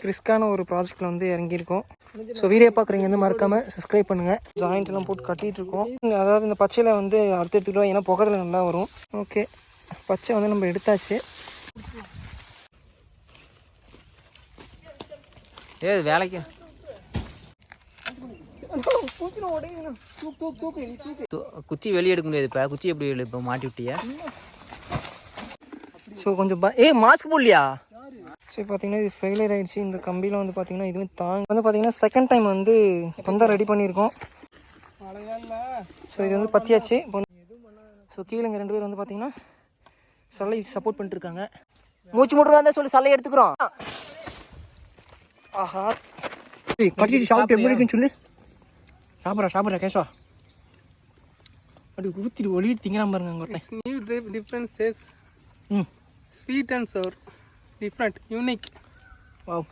ரிஸ்க்கான ஒரு ப்ராஜெக்டில் வந்து இறங்கியிருக்கோம். ஸோ வீடியோ பார்க்குறீங்க வந்து மறக்காமல் சப்ஸ்கிரைப் பண்ணுங்கள். ஜாயிண்ட் எல்லாம் போட்டு கட்டிகிட்டு இருக்கோம். அதாவது இந்த பச்சையில் வந்து அடுத்து எடுத்துக்கிட்டோம், ஏன்னா புகத்தில் நல்லா வரும். ஓகே, பச்சை வந்து நம்ம எடுத்தாச்சு. வேலைக்கு குச்சி வெளியே எடுக்க முடியாது. இப்போ குச்சி எப்படி இப்போ மாட்டி விட்டியா? ஸோ கொஞ்சம் மாஸ்க் போடலையா? ஸோ பார்த்தீங்கன்னா இது ஃபெயிலியர் ஆகிடுச்சு. இந்த கம்பியில் வந்து பார்த்தீங்கன்னா இதுவும் வந்து பார்த்தீங்கன்னா செகண்ட் டைம் வந்து இப்போ தான் ரெடி பண்ணியிருக்கோம். ஸோ இது வந்து பற்றியாச்சு. ஸோ கீழேங்க 2 பேர் வந்து பார்த்தீங்கன்னா சல்லை சப்போர்ட் பண்ணிட்டுருக்காங்க. மூச்சு முட்டுறதா இருந்தால் சொல்லி சல்லை எடுத்துக்கிறோம். ஆஹா, கட்டிட்டு சாப்பிட்டு எப்படி இருக்குன்னு சொல்லு. சாப்பிட்றா கேஷா. அப்படி ஊற்றிட்டு ஒளிட்டு திங்கிறான் பாருங்க அங்கே. New different taste. Sweet and Chor, different, unique. Wow.